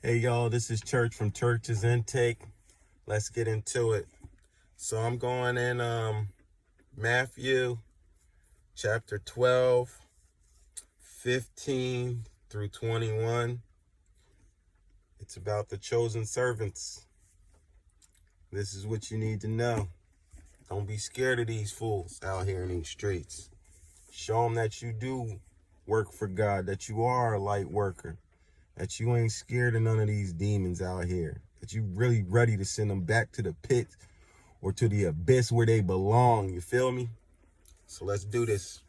Hey y'all, this is Church from Church's Intake. Let's get into it. So I'm going in Matthew chapter 12, 15 through 21. It's about the chosen servants. This is what you need to know. Don't be scared of these fools out here in these streets. Show them that you do work for God, that you are a light worker, that you ain't scared of none of these demons out here, that you really ready to send them back to the pit or to the abyss where they belong. You feel me? So let's do this.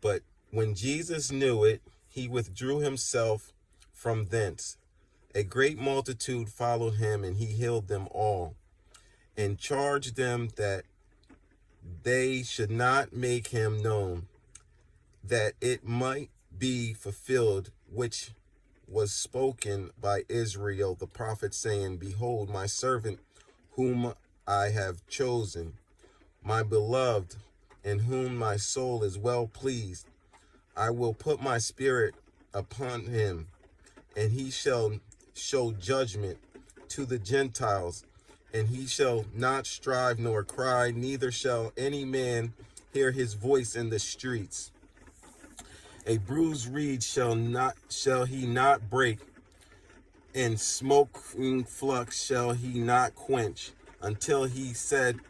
But when Jesus knew it, he withdrew himself from thence. A great multitude followed him, and he healed them all, and charged them that they should not make him known, that it might be fulfilled which was spoken by Israel the prophet, saying, Behold, my servant whom I have chosen, my beloved, in whom my soul is well pleased. I will put my spirit upon him, and he shall show judgment to the Gentiles, and he shall not strive nor cry, neither shall any man hear his voice in the streets. A bruised reed shall he not break, and smoking flux shall he not quench, until he send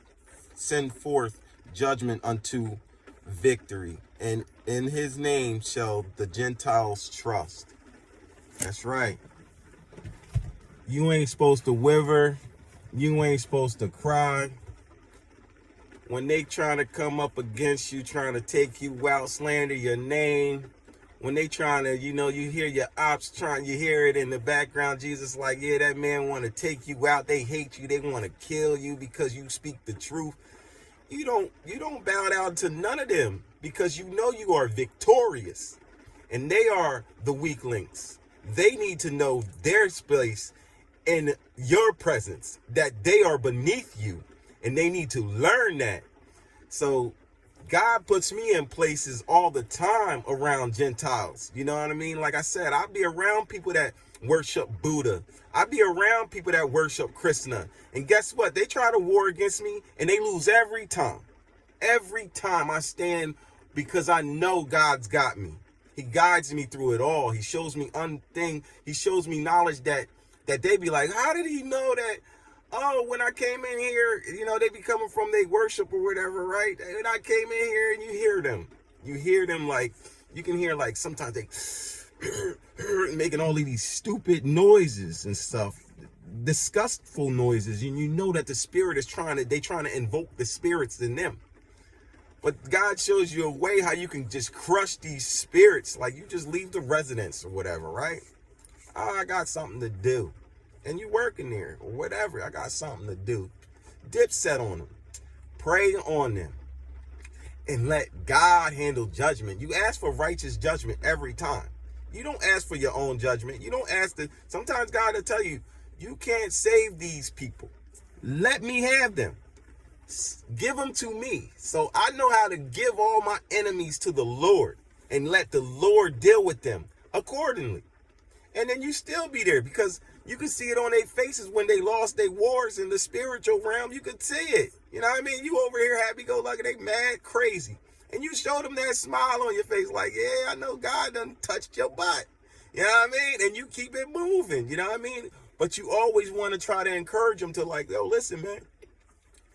forth judgment unto victory. And in his name shall the Gentiles trust. That's right. You ain't supposed to waver. You ain't supposed to cry. When they trying to come up against you, trying to take you out, slander your name, when they trying to, you hear your ops you hear it in the background, Jesus like, yeah, that man want to take you out. They hate you. They want to kill you because you speak the truth. You don't bow down to none of them, because you know you are victorious, and they are the weak links. They need to know their place in your presence, that they are beneath you, and they need to learn that. So God puts me in places all the time around Gentiles. You know what I mean? Like I said, I'll be around people that worship Buddha. I'll be around people that worship Krishna. And guess what? They try to war against me, and they lose every time. Every time I stand, because I know God's got me. He guides me through it all. He shows me He shows me knowledge that they be like, how did he know that? Oh, when I came in here, they be coming from their worship or whatever, right? And I came in here, and you hear them. You hear them, like, you can hear, like, sometimes they making all of these stupid noises and stuff, disgustful noises. And you know that the spirit is trying to invoke the spirits in them. But God shows you a way how you can just crush these spirits. Like, you just leave the residence or whatever, right? Oh, I got something to do. And you working there or whatever. I got something to do. Dipset on them. Pray on them. And let God handle judgment. You ask for righteous judgment every time. You don't ask for your own judgment. You don't ask sometimes God will tell you, you can't save these people. Let me have them. Give them to me. So I know how to give all my enemies to the Lord and let the Lord deal with them accordingly. And then you still be there, because you can see it on their faces when they lost their wars in the spiritual realm. You could see it. You know what I mean? You over here happy-go-lucky, they mad, crazy. And you show them that smile on your face like, yeah, I know God done touched your butt. You know what I mean? And you keep it moving. You know what I mean? But you always want to try to encourage them to, like, yo, listen, man,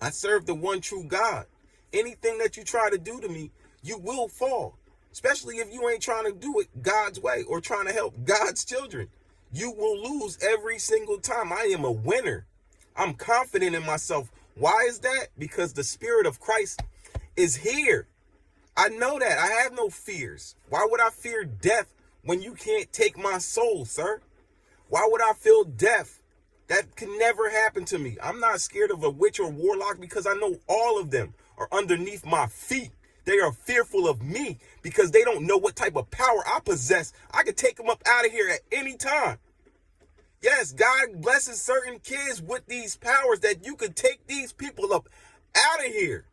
I serve the one true God. Anything that you try to do to me, you will fall. Especially if you ain't trying to do it God's way or trying to help God's children. You will lose every single time. I am a winner. I'm confident in myself. Why is that? Because the Spirit of Christ is here. I know that. I have no fears. Why would I fear death when you can't take my soul, sir? Why would I feel death? That can never happen to me. I'm not scared of a witch or warlock, because I know all of them are underneath my feet. They are fearful of me because they don't know what type of power I possess. I could take them up out of here at any time. Yes, God blesses certain kids with these powers that you could take these people up out of here.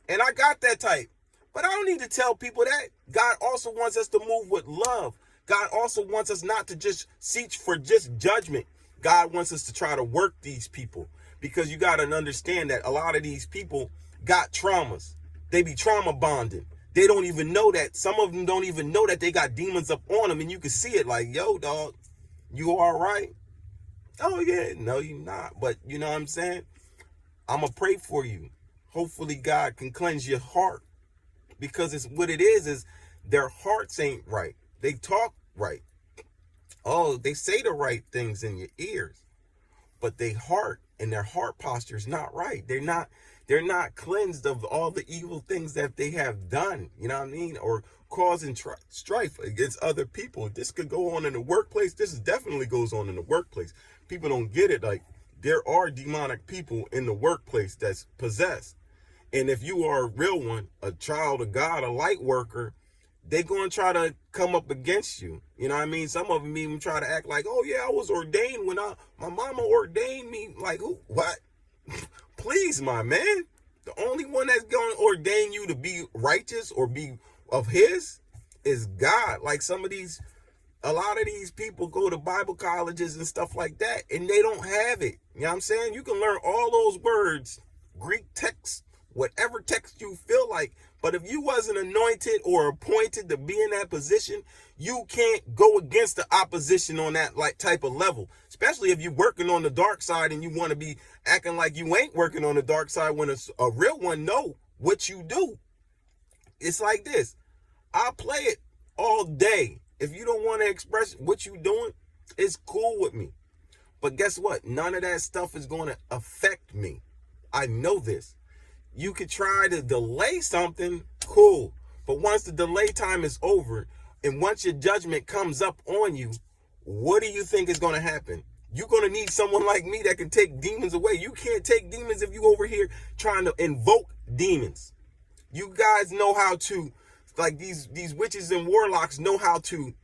And I got that type. But I don't need to tell people that. God also wants us to move with love. God also wants us not to just seek for just judgment. God wants us to try to work these people, because you got to understand that a lot of these people got traumas. They be trauma bonded. They don't even know that. Some of them don't even know that they got demons up on them, and you can see it like, yo, dog, you all right? Oh, yeah. No, you're not. But you know what I'm saying? I'm going to pray for you. Hopefully God can cleanse your heart, because it's what it is their hearts ain't right. They talk right. Oh, they say the right things in your ears, but their heart and their heart posture is not right. They're not cleansed of all the evil things that they have done, you know what I mean? Or causing strife against other people. This could go on in the workplace. This definitely goes on in the workplace. People don't get it. Like, there are demonic people in the workplace that's possessed. And if you are a real one, a child of God, a light worker, they're going to try to come up against you. You know what I mean? Some of them even try to act like, oh, yeah, I was ordained when my mama ordained me. Like, who? What? Please, my man. The only one that's going to ordain you to be righteous or be of his is God. Like a lot of these people go to Bible colleges and stuff like that, and they don't have it. You know what I'm saying? You can learn all those words, Greek text, whatever text you feel like. But if you wasn't anointed or appointed to be in that position, you can't go against the opposition on that like type of level. Especially if you're working on the dark side and you want to be acting like you ain't working on the dark side when a real one know what you do. It's like this. I'll play it all day. If you don't want to express what you doing, it's cool with me. But guess what? None of that stuff is going to affect me. I know this. You could try to delay something, cool. But once the delay time is over, and once your judgment comes up on you, what do you think is going to happen? You're going to need someone like me that can take demons away. You can't take demons if you over here trying to invoke demons. You guys know how to, like these witches and warlocks know how to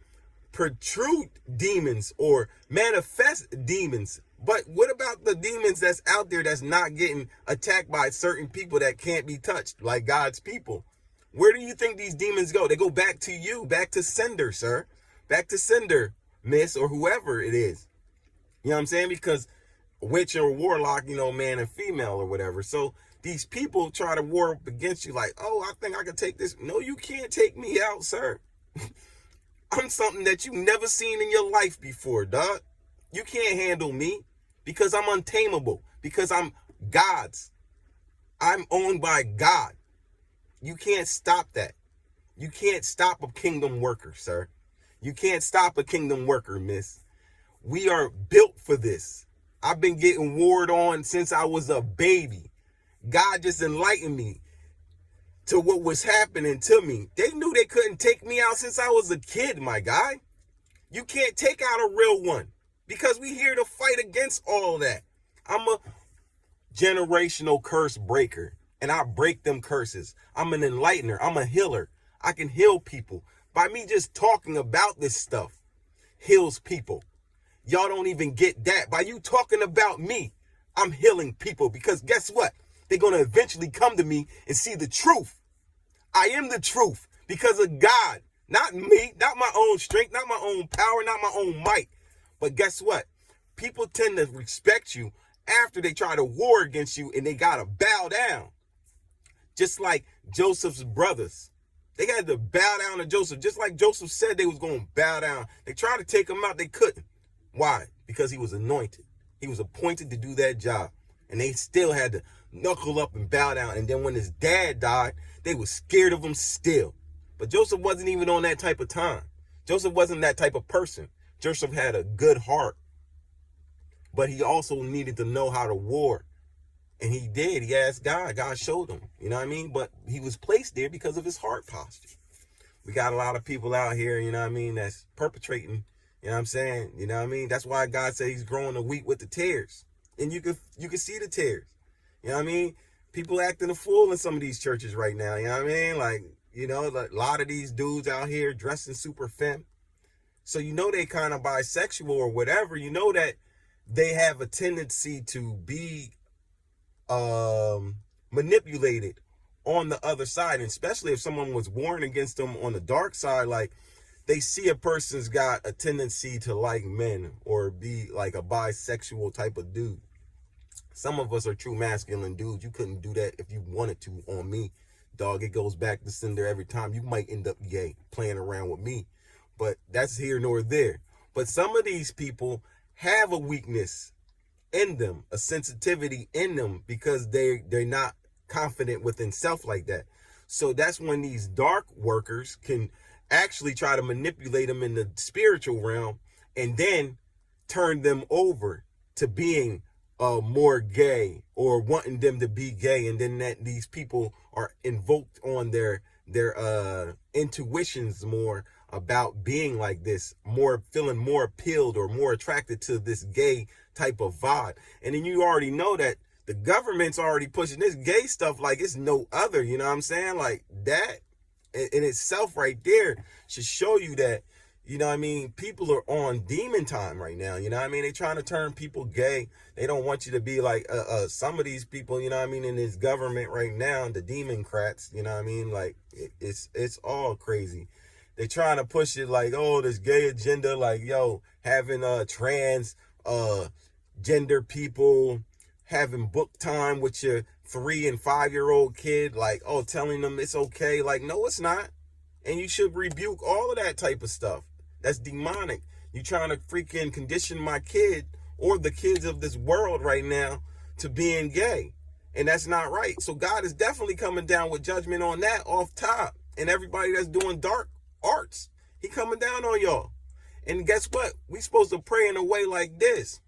protrude demons or manifest demons. But what about the demons that's out there that's not getting attacked by certain people that can't be touched, like God's people? Where do you think these demons go? They go back to you, back to sender, sir. Back to sender, miss, or whoever it is. You know what I'm saying? Because witch or warlock, you know, man and female or whatever. So these people try to war up against you like, oh, I think I can take this. No, you can't take me out, sir. I'm something that you've never seen in your life before, dog. You can't handle me because I'm untamable, because I'm God's. I'm owned by God. You can't stop that. You can't stop a kingdom worker, sir. You can't stop a kingdom worker, miss. We are built for this. I've been getting warred on since I was a baby. God just enlightened me to what was happening to me. They knew they couldn't take me out since I was a kid, my guy. You can't take out a real one because we here to fight against all that. I'm a generational curse breaker, and I break them curses. I'm an enlightener. I'm a healer. I can heal people. By me just talking about this stuff heals people. Y'all don't even get that. By you talking about me, I'm healing people, because guess what? They're going to eventually come to me and see the truth. I am the truth because of God, not me, not my own strength, not my own power, not my own might. But guess what? People tend to respect you after they try to war against you and they got to bow down. Just like Joseph's brothers. They had to bow down to Joseph, just like Joseph said they was going to bow down. They tried to take him out. They couldn't. Why? Because he was anointed. He was appointed to do that job. And they still had to knuckle up and bow down. And then when his dad died, they were scared of him still. But Joseph wasn't even on that type of time. Joseph wasn't that type of person. Joseph had a good heart. But he also needed to know how to war. And he did. He asked God. God showed him. You know what I mean? But he was placed there because of his heart posture. We got a lot of people out here, you know what I mean, that's perpetrating, you know what I'm saying? You know what I mean? That's why God said he's growing the wheat with the tares. And you can see the tares. You know what I mean? People acting a fool in some of these churches right now. You know what I mean? Like, you know, a lot of these dudes out here dressing super femme. So you know they kind of bisexual or whatever. You know that they have a tendency to be manipulated on the other side. And especially if someone was warned against them on the dark side, like they see a person's got a tendency to like men or be like a bisexual type of dude. Some of us are true masculine dudes. You couldn't do that if you wanted to on me. Dog, it goes back to sender every time. You might end up gay playing around with me. But that's here nor there. But some of these people have a weakness in them, a sensitivity in them, because they're not confident within self like that. So that's when these dark workers can actually try to manipulate them in the spiritual realm and then turn them over to being more gay or wanting them to be gay, and then that these people are invoked on their intuitions more about being like this, more feeling more appealed or more attracted to this gay type of vibe. And then you already know that the government's already pushing this gay stuff like it's no other, you know what I'm saying? Like that in itself right there should show you that, you know what I mean, people are on demon time right now, you know what I mean? They're trying to turn people gay. They don't want you to be like some of these people, you know what I mean, in this government right now, the democrats, you know what I mean? Like it's all crazy. They're trying to push it like, oh, this gay agenda, like, yo, having trans gender people, having book time with your 3 and 5-year-old kid, like, oh, telling them it's okay. Like, no, it's not. And you should rebuke all of that type of stuff. That's demonic. You trying to freaking condition my kid or the kids of this world right now to being gay. And that's not right. So God is definitely coming down with judgment on that off top. And everybody that's doing dark arts, he coming down on y'all. And guess what? We supposed to pray in a way like this.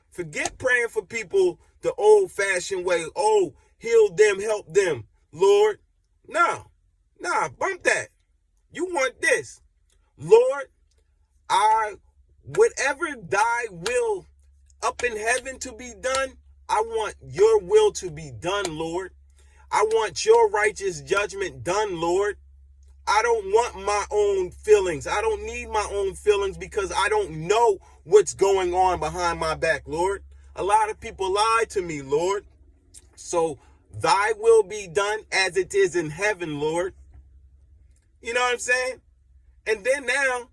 Forget praying for people the old-fashioned way. Oh, heal them, help them, Lord. Nah, bump that. You want this. Lord, whatever thy will up in heaven to be done, I want your will to be done, Lord. I want your righteous judgment done, Lord. I don't want my own feelings. I don't need my own feelings because I don't know what's going on behind my back, Lord. A lot of people lie to me, Lord. So thy will be done as it is in heaven, Lord. You know what I'm saying? And then now,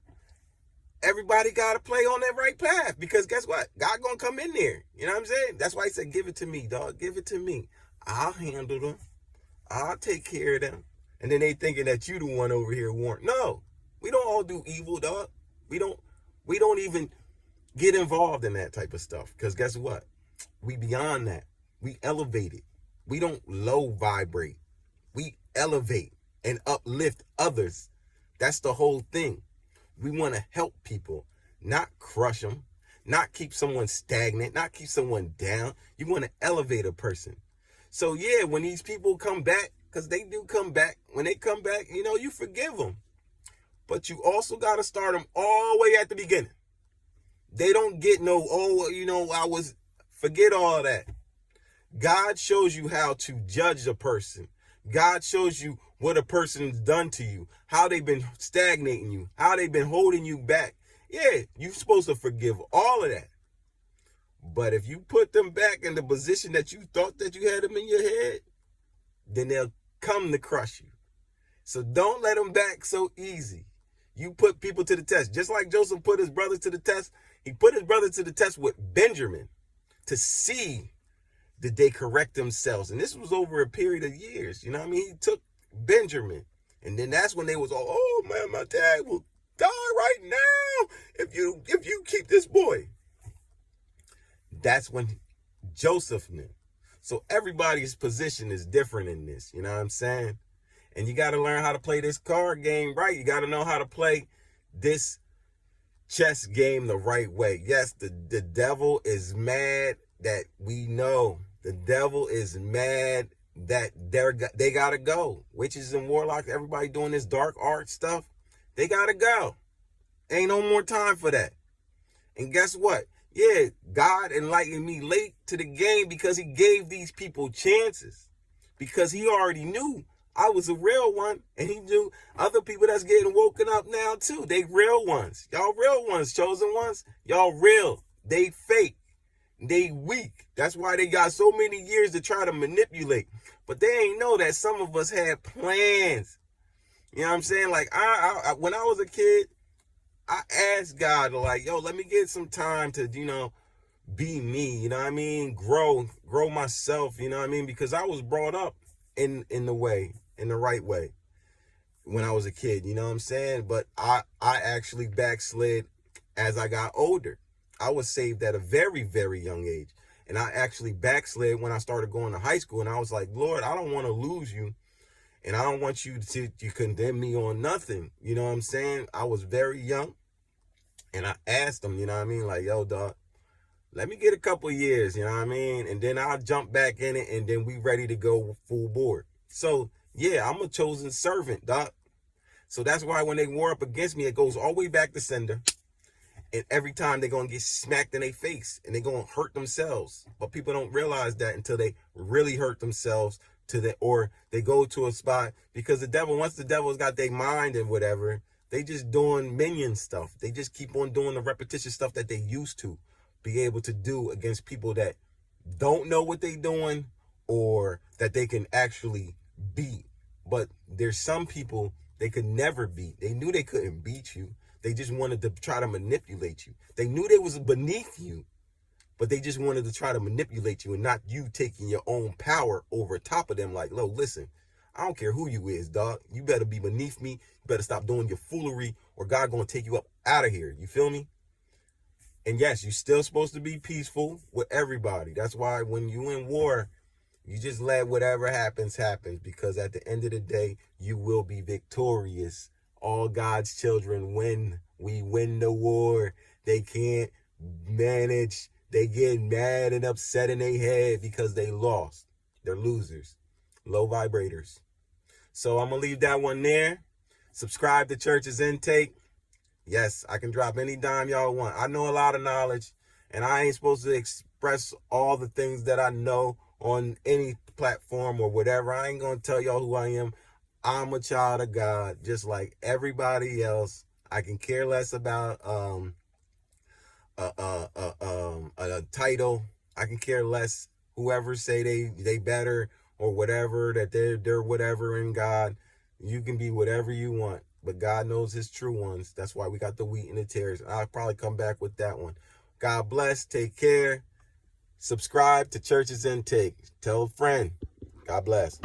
everybody got to play on that right path, because guess what? God going to come in there. You know what I'm saying? That's why he said, give it to me, dog. Give it to me. I'll handle them. I'll take care of them. And then they thinking that you the one over here warned. No, we don't all do evil, dog. We don't even get involved in that type of stuff. Because guess what? We beyond that. We elevate it. We don't low vibrate. We elevate and uplift others. That's the whole thing. We want to help people, not crush them, not keep someone stagnant, not keep someone down. You want to elevate a person. So yeah, when these people come back, because they do come back, when they come back, you know, you forgive them. But you also got to start them all the way at the beginning. They don't get no, oh, you know, forget all that. God shows you how to judge a person. God shows you what a person's done to you, how they've been stagnating you, how they've been holding you back. Yeah, you're supposed to forgive all of that. But if you put them back in the position that you thought that you had them in your head, then they'll come to crush you. So don't let them back so easy. You put people to the test. Just like Joseph put his brother to the test, he put his brother to the test with Benjamin to see did they correct themselves. And this was over a period of years. You know what I mean? He took Benjamin. And then that's when they was all, oh man, my dad will die right now if you keep this boy. That's when Joseph knew. So everybody's position is different in this. You know what I'm saying? And you got to learn how to play this card game right. You got to know how to play this chess game the right way. Yes, the devil is mad that we know. The devil is mad that they got to go. Witches and warlocks, everybody doing this dark art stuff, they got to go. Ain't no more time for that. And guess what? Yeah, God enlightened me late to the game because he gave these people chances. Because he already knew I was a real one. And he knew other people that's getting woken up now too. They real ones. Y'all real ones, chosen ones. Y'all real. They fake. They weak. That's why they got so many years to try to manipulate. But they ain't know that some of us had plans. You know what I'm saying? Like, when I was a kid, I asked God to like, yo, let me get some time to, be me, you know what I mean? Grow myself, you know what I mean? Because I was brought up in the right way when I was a kid, you know what I'm saying? But I actually backslid as I got older. I was saved at a very, very young age. And I actually backslid when I started going to high school. And I was like, Lord, I don't want to lose you. And I don't want you to condemn me on nothing. You know what I'm saying? I was very young. And I asked him, you know what I mean? Like, yo, dog, let me get a couple years, you know what I mean? And then I'll jump back in it and then we ready to go full board. So, yeah, I'm a chosen servant, doc. So that's why when they war up against me, it goes all the way back to sender. And every time they're going to get smacked in their face and they're going to hurt themselves. But people don't realize that until they really hurt themselves or they go to a spot because once the devil's got their mind and whatever, they just doing minion stuff. They just keep on doing the repetitious stuff that they used to be able to do against people that don't know what they doing or that they can actually beat. But there's some people they could never beat. They knew they couldn't beat you. They just wanted to try to manipulate you. They knew they was beneath you, but they just wanted to try to manipulate you and not you taking your own power over top of them. Like, lo, listen, I don't care who you is, dog. You better be beneath me. You better stop doing your foolery or God gonna take you up out of here. You feel me? And yes, you're still supposed to be peaceful with everybody. That's why when you in war, you just let whatever happens, because at the end of the day, you will be victorious. All God's children win. We win the war. They can't manage. They get mad and upset in their head because they lost. They're losers. Low vibrators. So I'm going to leave that one there. Subscribe to Church's Intake. Yes, I can drop any dime y'all want. I know a lot of knowledge, and I ain't supposed to express all the things that I know on any platform or whatever. I ain't going to tell y'all who I am. I'm a child of God, just like everybody else. I can care less about a title. I can care less whoever say they better or whatever, that they're whatever in God. You can be whatever you want, but God knows his true ones. That's why we got the wheat and the tares. I'll probably come back with that one. God bless. Take care. Subscribe to Church's Intake. Tell a friend. God bless.